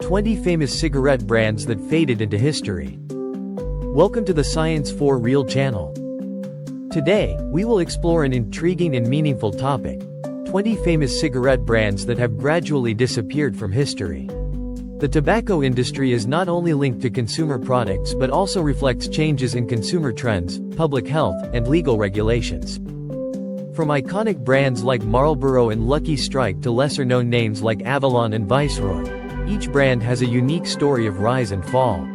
20 famous cigarette brands that faded into history. Welcome to the Science for Real channel. Today, we will explore an intriguing and meaningful topic: 20 famous cigarette brands that have gradually disappeared from history. The tobacco industry is not only linked to consumer products but also reflects changes in consumer trends, public health, and legal regulations. From iconic brands like Marlboro and Lucky Strike to lesser-known names like Avalon and Viceroy, each brand has a unique story of rise and fall.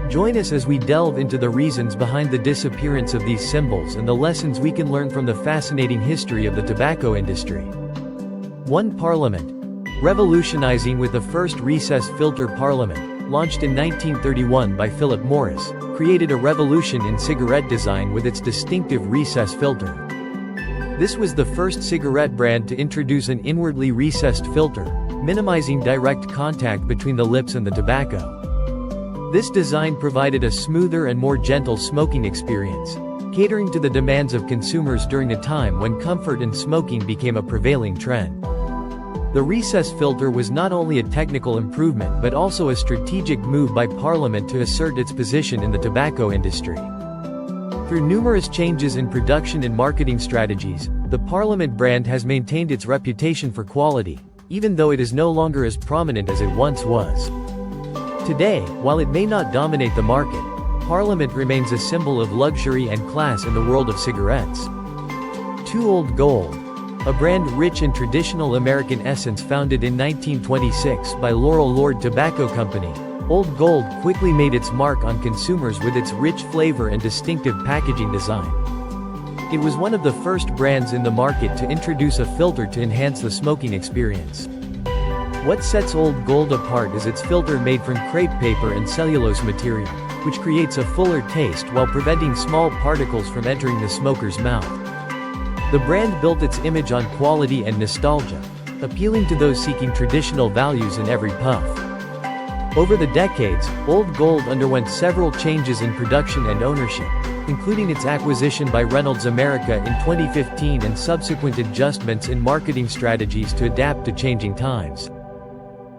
Join us as we delve into the reasons behind the disappearance of these symbols and the lessons we can learn from the fascinating history of the tobacco industry. 1. Parliament. Revolutionizing with the first recessed filter Parliament, launched in 1931 by Philip Morris, created a revolution in cigarette design with its distinctive recessed filter. This was the first cigarette brand to introduce an inwardly recessed filter, minimizing direct contact between the lips and the tobacco. This design provided a smoother and more gentle smoking experience, catering to the demands of consumers during a time when comfort and smoking became a prevailing trend. The recessed filter was not only a technical improvement but also a strategic move by Parliament to assert its position in the tobacco industry. Through numerous changes in production and marketing strategies, the Parliament brand has maintained its reputation for quality, even though it is no longer as prominent as it once was. Today, while it may not dominate the market, Parliament remains a symbol of luxury and class in the world of cigarettes. 2. Old Gold. A brand rich in traditional American essence founded in 1926 by Laurel Lord Tobacco Company, Old Gold quickly made its mark on consumers with its rich flavor and distinctive packaging design. It was one of the first brands in the market to introduce a filter to enhance the smoking experience. What sets Old Gold apart is its filter made from crepe paper and cellulose material, which creates a fuller taste while preventing small particles from entering the smoker's mouth. The brand built its image on quality and nostalgia, appealing to those seeking traditional values in every puff. Over the decades, Old Gold underwent several changes in production and ownership, including its acquisition by Reynolds America in 2015 and subsequent adjustments in marketing strategies to adapt to changing times.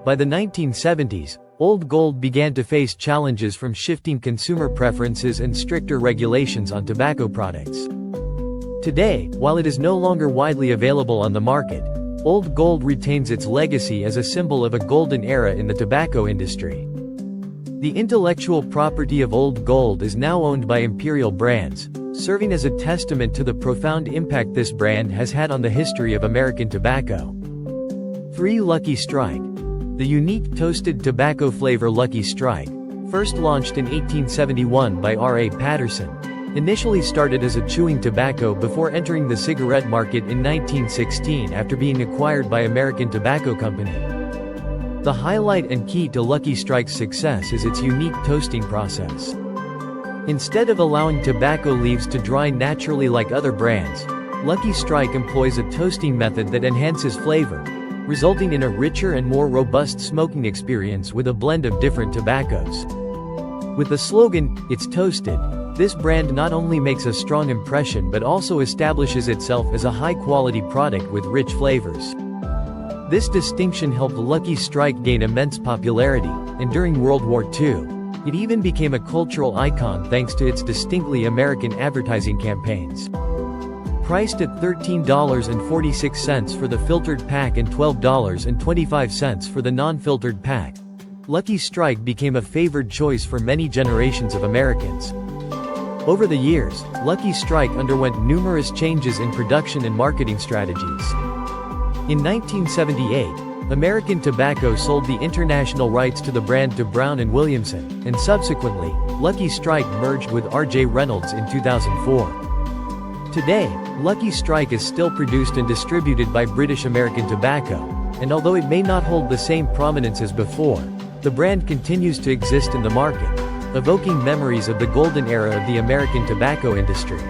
By the 1970s, Old Gold began to face challenges from shifting consumer preferences and stricter regulations on tobacco products. Today, while it is no longer widely available on the market, Old Gold retains its legacy as a symbol of a golden era in the tobacco industry. The intellectual property of Old Gold is now owned by Imperial Brands, serving as a testament to the profound impact this brand has had on the history of American tobacco. 3. Lucky Strike. The unique toasted tobacco flavor Lucky Strike, first launched in 1871 by R.A. Patterson, initially started as a chewing tobacco before entering the cigarette market in 1916 after being acquired by American Tobacco Company. The highlight and key to Lucky Strike's success is its unique toasting process. Instead of allowing tobacco leaves to dry naturally like other brands, Lucky Strike employs a toasting method that enhances flavor, resulting in a richer and more robust smoking experience with a blend of different tobaccos. With the slogan, "It's Toasted," this brand not only makes a strong impression but also establishes itself as a high-quality product with rich flavors. This distinction helped Lucky Strike gain immense popularity, and during World War II, it even became a cultural icon thanks to its distinctly American advertising campaigns. Priced at $13.46 for the filtered pack and $12.25 for the non-filtered pack, Lucky Strike became a favored choice for many generations of Americans. Over the years, Lucky Strike underwent numerous changes in production and marketing strategies. In 1978, American Tobacco sold the international rights to the brand to Brown & Williamson, and subsequently, Lucky Strike merged with R.J. Reynolds in 2004. Today, Lucky Strike is still produced and distributed by British American Tobacco, and although it may not hold the same prominence as before, the brand continues to exist in the market, evoking memories of the golden era of the American tobacco industry.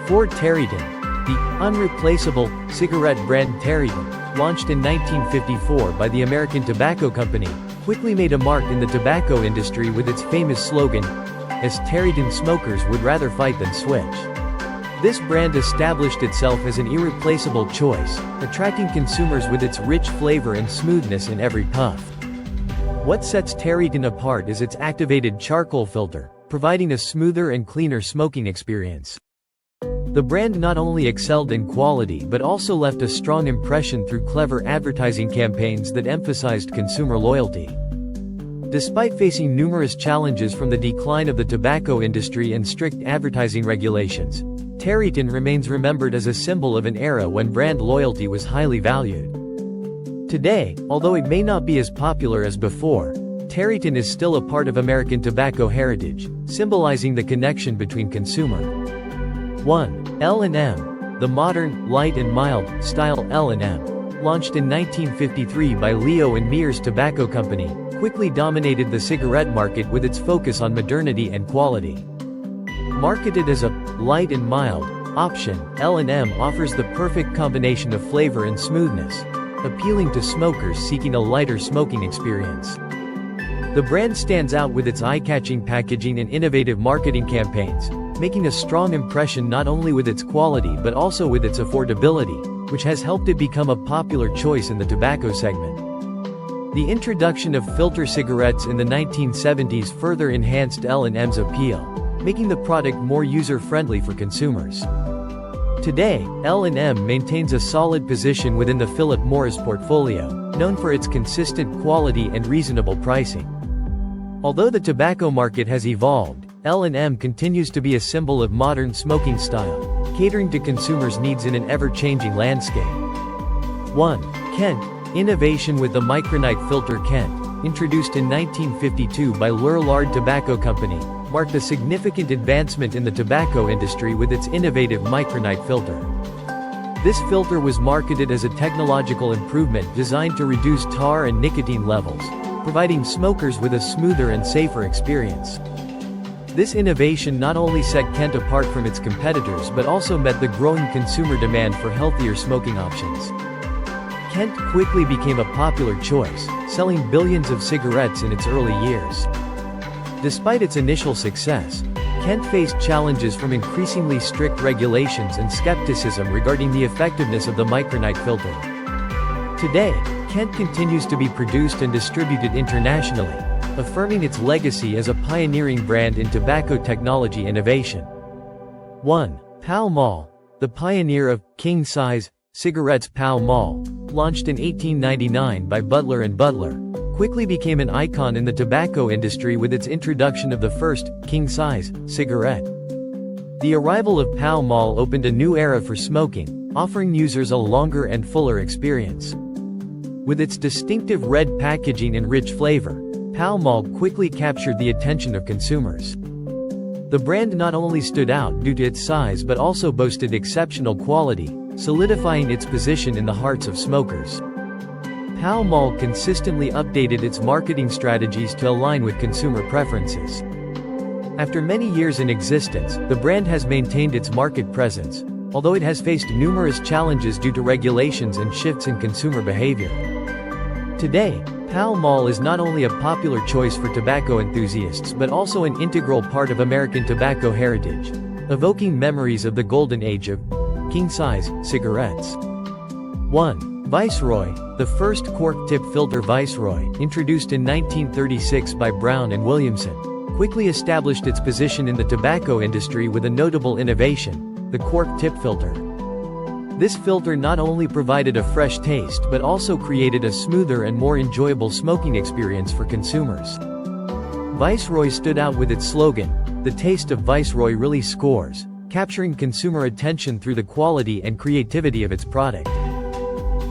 4. Tareyton. The Unreplaceable cigarette brand Tareyton, launched in 1954 by the American Tobacco Company, quickly made a mark in the tobacco industry with its famous slogan, "As Tareyton smokers would rather fight than switch." This brand established itself as an irreplaceable choice, attracting consumers with its rich flavor and smoothness in every puff. What sets Tareyton apart is its activated charcoal filter, providing a smoother and cleaner smoking experience. The brand not only excelled in quality but also left a strong impression through clever advertising campaigns that emphasized consumer loyalty. Despite facing numerous challenges from the decline of the tobacco industry and strict advertising regulations, Tareyton remains remembered as a symbol of an era when brand loyalty was highly valued. Today, although it may not be as popular as before, Tareyton is still a part of American tobacco heritage, symbolizing the connection between consumer. 1. L&M. The modern, light and mild, style L&M, launched in 1953 by Leo and Mears Tobacco Company, quickly dominated the cigarette market with its focus on modernity and quality. Marketed as a light and mild option, L&M offers the perfect combination of flavor and smoothness, appealing to smokers seeking a lighter smoking experience. The brand stands out with its eye-catching packaging and innovative marketing campaigns, making a strong impression not only with its quality but also with its affordability, which has helped it become a popular choice in the tobacco segment. The introduction of filter cigarettes in the 1970s further enhanced L&M's appeal, making the product more user-friendly for consumers. Today, L&M maintains a solid position within the Philip Morris portfolio, known for its consistent quality and reasonable pricing. Although the tobacco market has evolved, L&M continues to be a symbol of modern smoking style, catering to consumers' needs in an ever-changing landscape. 1. Kent. Innovation with the Micronite filter. Kent, introduced in 1952 by Lorillard Tobacco Company, marked a significant advancement in the tobacco industry with its innovative Micronite filter. This filter was marketed as a technological improvement designed to reduce tar and nicotine levels, providing smokers with a smoother and safer experience. This innovation not only set Kent apart from its competitors but also met the growing consumer demand for healthier smoking options. Kent quickly became a popular choice, selling billions of cigarettes in its early years. Despite its initial success, Kent faced challenges from increasingly strict regulations and skepticism regarding the effectiveness of the Micronite filter. Today, Kent continues to be produced and distributed internationally, affirming its legacy as a pioneering brand in tobacco technology innovation. 1. Pall. The pioneer of king-size cigarettes. Pall, launched in 1899 by Butler & Butler, quickly became an icon in the tobacco industry with its introduction of the first king-size cigarette. The arrival of Pall opened a new era for smoking, offering users a longer and fuller experience. With its distinctive red packaging and rich flavor, Pall quickly captured the attention of consumers. The brand not only stood out due to its size but also boasted exceptional quality, solidifying its position in the hearts of smokers. Pall consistently updated its marketing strategies to align with consumer preferences. After many years in existence, the brand has maintained its market presence, although it has faced numerous challenges due to regulations and shifts in consumer behavior. Today, Pall is not only a popular choice for tobacco enthusiasts but also an integral part of American tobacco heritage, evoking memories of the golden age of king-size cigarettes. 1. Viceroy. The first cork-tip filter. Viceroy, introduced in 1936 by Brown and Williamson, quickly established its position in the tobacco industry with a notable innovation, the cork-tip filter. This filter not only provided a fresh taste but also created a smoother and more enjoyable smoking experience for consumers. Viceroy stood out with its slogan, "The taste of Viceroy really scores," capturing consumer attention through the quality and creativity of its product.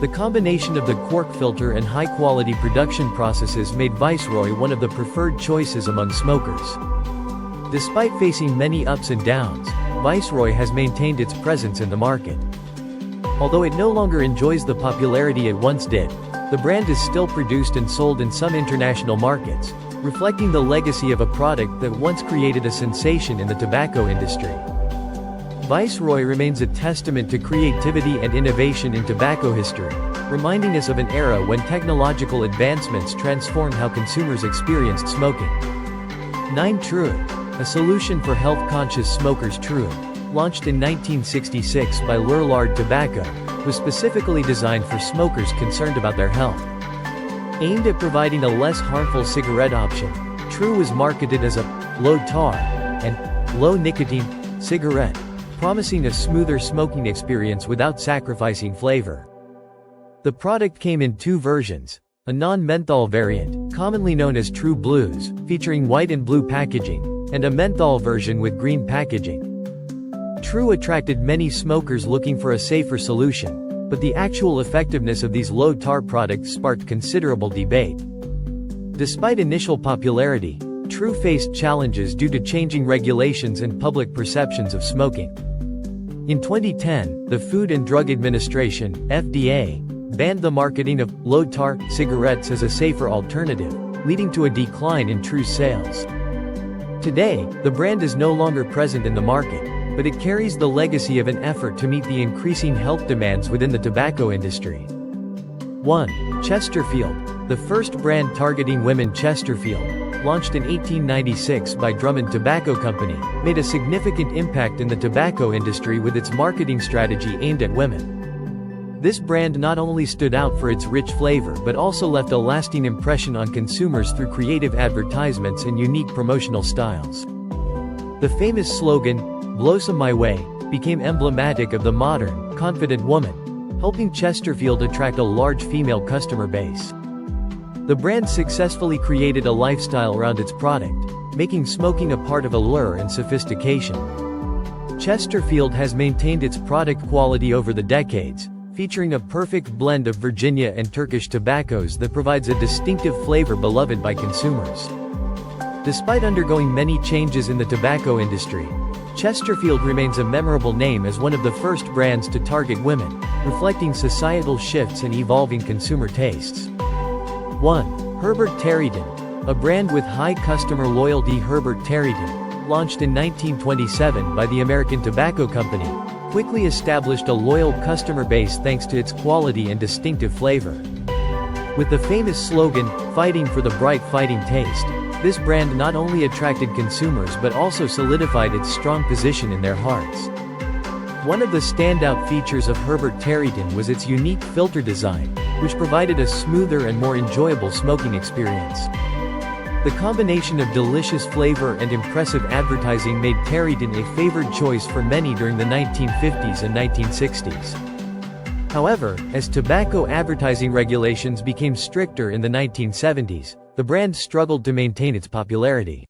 The combination of the cork filter and high-quality production processes made Viceroy one of the preferred choices among smokers. Despite facing many ups and downs, Viceroy has maintained its presence in the market. Although it no longer enjoys the popularity it once did, the brand is still produced and sold in some international markets, reflecting the legacy of a product that once created a sensation in the tobacco industry. Viceroy remains a testament to creativity and innovation in tobacco history, reminding us of an era when technological advancements transformed how consumers experienced smoking. 9. Truant. A solution for health-conscious smokers. Truant, launched in 1966 by Lorillard Tobacco, was specifically designed for smokers concerned about their health. Aimed at providing a less harmful cigarette option, True was marketed as a low-tar and low-nicotine cigarette, promising a smoother smoking experience without sacrificing flavor. The product came in two versions: a non-menthol variant, commonly known as True Blues, featuring white and blue packaging, and a menthol version with green packaging. True attracted many smokers looking for a safer solution, but the actual effectiveness of these low-tar products sparked considerable debate. Despite initial popularity, True faced challenges due to changing regulations and public perceptions of smoking. In 2010, the Food and Drug Administration (FDA) banned the marketing of low-tar cigarettes as a safer alternative, leading to a decline in True's sales. Today, the brand is no longer present in the market, but it carries the legacy of an effort to meet the increasing health demands within the tobacco industry. 1. Chesterfield. The first brand targeting women, Chesterfield, launched in 1896 by Drummond Tobacco Company, made a significant impact in the tobacco industry with its marketing strategy aimed at women. This brand not only stood out for its rich flavor but also left a lasting impression on consumers through creative advertisements and unique promotional styles. The famous slogan, "Blossom My Way," became emblematic of the modern, confident woman, helping Chesterfield attract a large female customer base. The brand successfully created a lifestyle around its product, making smoking a part of allure and sophistication. Chesterfield has maintained its product quality over the decades, featuring a perfect blend of Virginia and Turkish tobaccos that provides a distinctive flavor beloved by consumers. Despite undergoing many changes in the tobacco industry, Chesterfield remains a memorable name as one of the first brands to target women, reflecting societal shifts and evolving consumer tastes. 1. Herbert Tareyton. A brand with high customer loyalty. Herbert Tareyton, launched in 1927 by the American Tobacco Company, quickly established a loyal customer base thanks to its quality and distinctive flavor. With the famous slogan, "Fighting for the Bright, Fighting Taste," this brand not only attracted consumers but also solidified its strong position in their hearts. One of the standout features of Herbert Tareyton was its unique filter design, which provided a smoother and more enjoyable smoking experience. The combination of delicious flavor and impressive advertising made Tareyton a favored choice for many during the 1950s and 1960s. However, as tobacco advertising regulations became stricter in the 1970s, the brand struggled to maintain its popularity.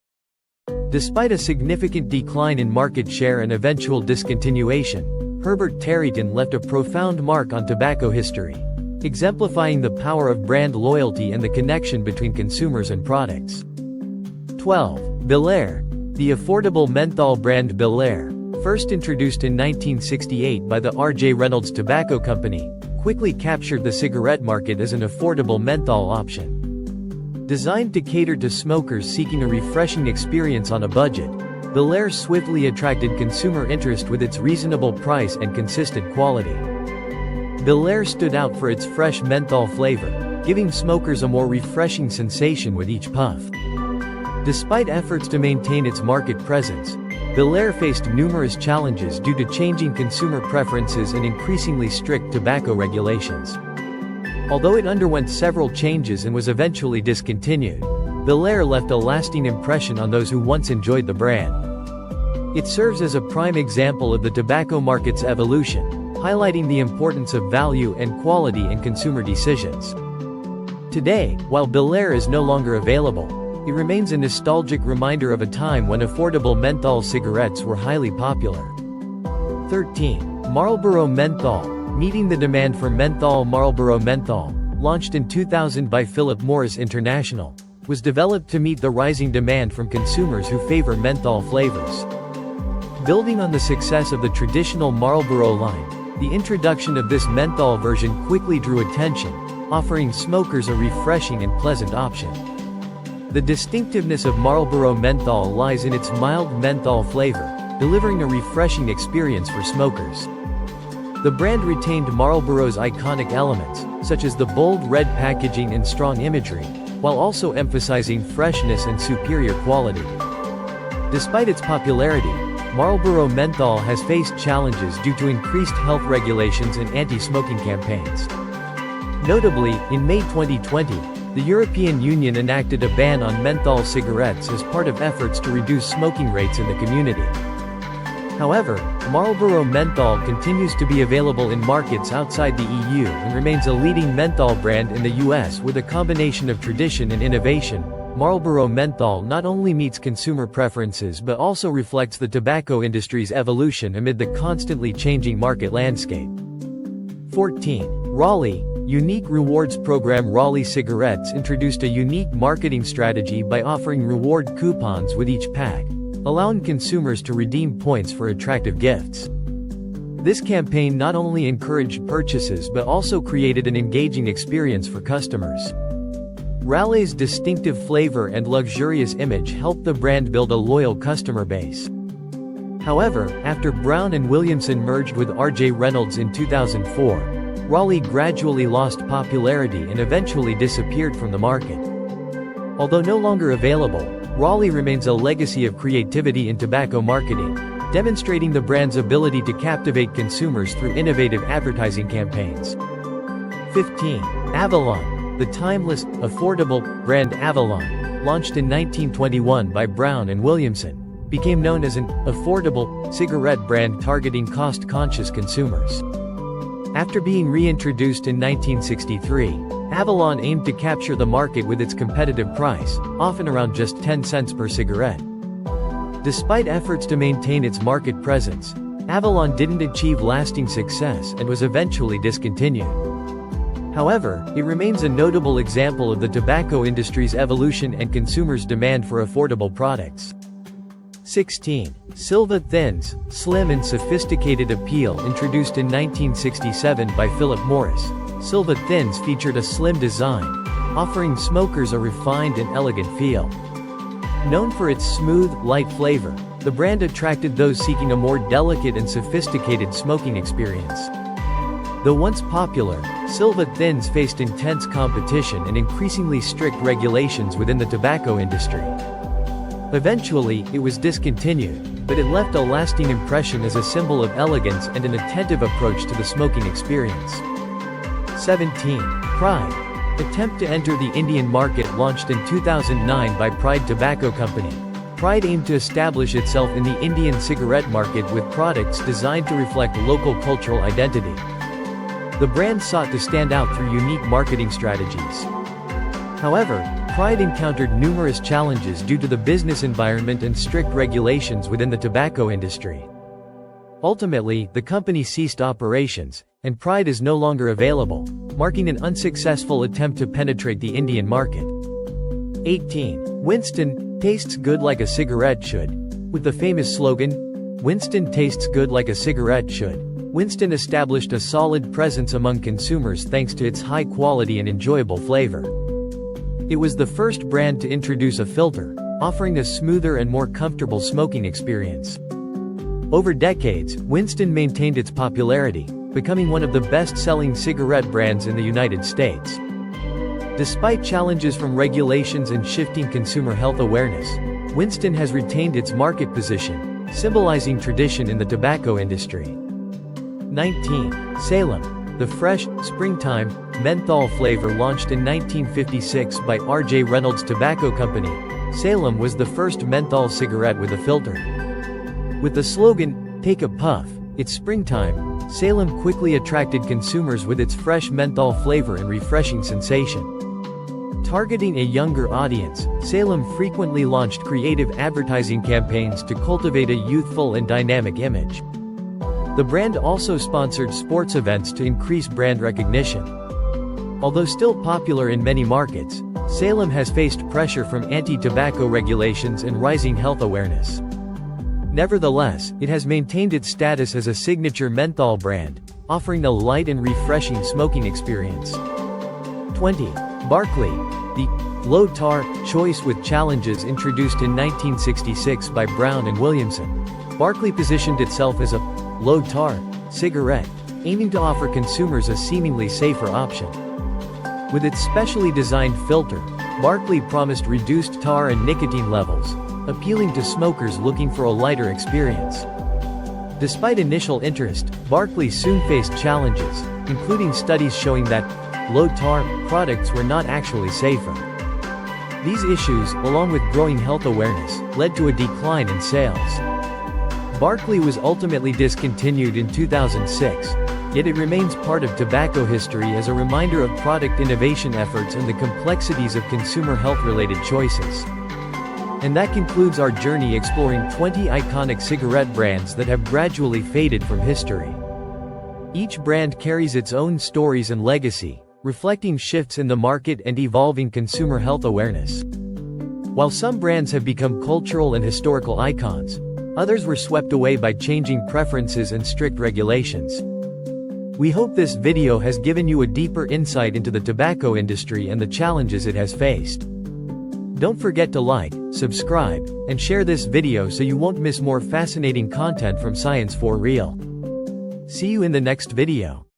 Despite a significant decline in market share and eventual discontinuation, Herbert Tareyton left a profound mark on tobacco history, exemplifying the power of brand loyalty and the connection between consumers and products. 12. Belair. The affordable menthol brand Belair, first introduced in 1968 by the R.J. Reynolds Tobacco Company, quickly captured the cigarette market as an affordable menthol option. Designed to cater to smokers seeking a refreshing experience on a budget, Belair swiftly attracted consumer interest with its reasonable price and consistent quality. Belair stood out for its fresh menthol flavor, giving smokers a more refreshing sensation with each puff. Despite efforts to maintain its market presence, Belair faced numerous challenges due to changing consumer preferences and increasingly strict tobacco regulations. Although it underwent several changes and was eventually discontinued, Belair left a lasting impression on those who once enjoyed the brand. It serves as a prime example of the tobacco market's evolution, highlighting the importance of value and quality in consumer decisions. Today, while Belair is no longer available, it remains a nostalgic reminder of a time when affordable menthol cigarettes were highly popular. 13. Marlboro Menthol. Meeting the demand for menthol. Marlboro Menthol, launched in 2000 by Philip Morris International, was developed to meet the rising demand from consumers who favor menthol flavors. Building on the success of the traditional Marlboro line, the introduction of this menthol version quickly drew attention, offering smokers a refreshing and pleasant option. The distinctiveness of Marlboro Menthol lies in its mild menthol flavor, delivering a refreshing experience for smokers. The brand retained Marlboro's iconic elements, such as the bold red packaging and strong imagery, while also emphasizing freshness and superior quality. Despite its popularity, Marlboro Menthol has faced challenges due to increased health regulations and anti-smoking campaigns. Notably, in May 2020, the European Union enacted a ban on menthol cigarettes as part of efforts to reduce smoking rates in the community. However, Marlboro menthol continues to be available in markets outside the EU and remains a leading menthol brand in the US with a combination of tradition and innovation. Marlboro menthol not only meets consumer preferences but also reflects the tobacco industry's evolution amid the constantly changing market landscape. 14. Raleigh. Unique rewards program. Raleigh Cigarettes introduced a unique marketing strategy by offering reward coupons with each pack, allowing consumers to redeem points for attractive gifts. This campaign not only encouraged purchases but also created an engaging experience for customers. Raleigh's distinctive flavor and luxurious image helped the brand build a loyal customer base. However, after Brown and Williamson merged with R.J. Reynolds in 2004, Raleigh gradually lost popularity and eventually disappeared from the market. Although no longer available, Raleigh remains a legacy of creativity in tobacco marketing, demonstrating the brand's ability to captivate consumers through innovative advertising campaigns. 15. Avalon. The timeless, affordable brand Avalon, launched in 1921 by Brown and Williamson, became known as an affordable cigarette brand targeting cost-conscious consumers. After being reintroduced in 1963, Avalon aimed to capture the market with its competitive price, often around just 10 cents per cigarette. Despite efforts to maintain its market presence, Avalon didn't achieve lasting success and was eventually discontinued. However, it remains a notable example of the tobacco industry's evolution and consumers' demand for affordable products. 16. Silva Thins, slim and sophisticated appeal. Introduced in 1967 by Philip Morris, Silva Thins featured a slim design, offering smokers a refined and elegant feel. Known for its smooth, light flavor, the brand attracted those seeking a more delicate and sophisticated smoking experience. Though once popular, Silva Thins faced intense competition and increasingly strict regulations within the tobacco industry. Eventually, it was discontinued, but it left a lasting impression as a symbol of elegance and an attentive approach to the smoking experience. 17. Pride. Attempt to enter the Indian market. Launched in 2009 by Pride Tobacco Company, Pride aimed to establish itself in the Indian cigarette market with products designed to reflect local cultural identity. The brand sought to stand out through unique marketing strategies. However, Pride encountered numerous challenges due to the business environment and strict regulations within the tobacco industry. Ultimately, the company ceased operations, and Pride is no longer available, marking an unsuccessful attempt to penetrate the Indian market. 18. Winston, tastes good like a cigarette should. With the famous slogan, "Winston tastes good like a cigarette should," Winston established a solid presence among consumers thanks to its high quality and enjoyable flavor. It was the first brand to introduce a filter, offering a smoother and more comfortable smoking experience. Over decades, Winston maintained its popularity, becoming one of the best-selling cigarette brands in the United States. Despite challenges from regulations and shifting consumer health awareness, Winston has retained its market position, symbolizing tradition in the tobacco industry. 19. Salem. The fresh, springtime, menthol flavor. Launched in 1956 by R.J. Reynolds Tobacco Company, Salem was the first menthol cigarette with a filter. With the slogan, "Take a puff, it's springtime," Salem quickly attracted consumers with its fresh menthol flavor and refreshing sensation. Targeting a younger audience, Salem frequently launched creative advertising campaigns to cultivate a youthful and dynamic image. The brand also sponsored sports events to increase brand recognition. Although still popular in many markets, Salem has faced pressure from anti-tobacco regulations and rising health awareness. Nevertheless, it has maintained its status as a signature menthol brand, offering a light and refreshing smoking experience. 20. Barclay. The low-tar choice with challenges. Introduced in 1966 by Brown and Williamson, Barclay positioned itself as a low-tar cigarette, aiming to offer consumers a seemingly safer option. With its specially designed filter, Barclay promised reduced tar and nicotine levels, appealing to smokers looking for a lighter experience. Despite initial interest, Barclay soon faced challenges, including studies showing that low-tar products were not actually safer. These issues, along with growing health awareness, led to a decline in sales. Barclay was ultimately discontinued in 2006, yet it remains part of tobacco history as a reminder of product innovation efforts and the complexities of consumer health-related choices. And that concludes our journey exploring 20 iconic cigarette brands that have gradually faded from history. Each brand carries its own stories and legacy, reflecting shifts in the market and evolving consumer health awareness. While some brands have become cultural and historical icons, others were swept away by changing preferences and strict regulations. We hope this video has given you a deeper insight into the tobacco industry and the challenges it has faced. Don't forget to like, subscribe, and share this video so you won't miss more fascinating content from Science for Real. See you in the next video.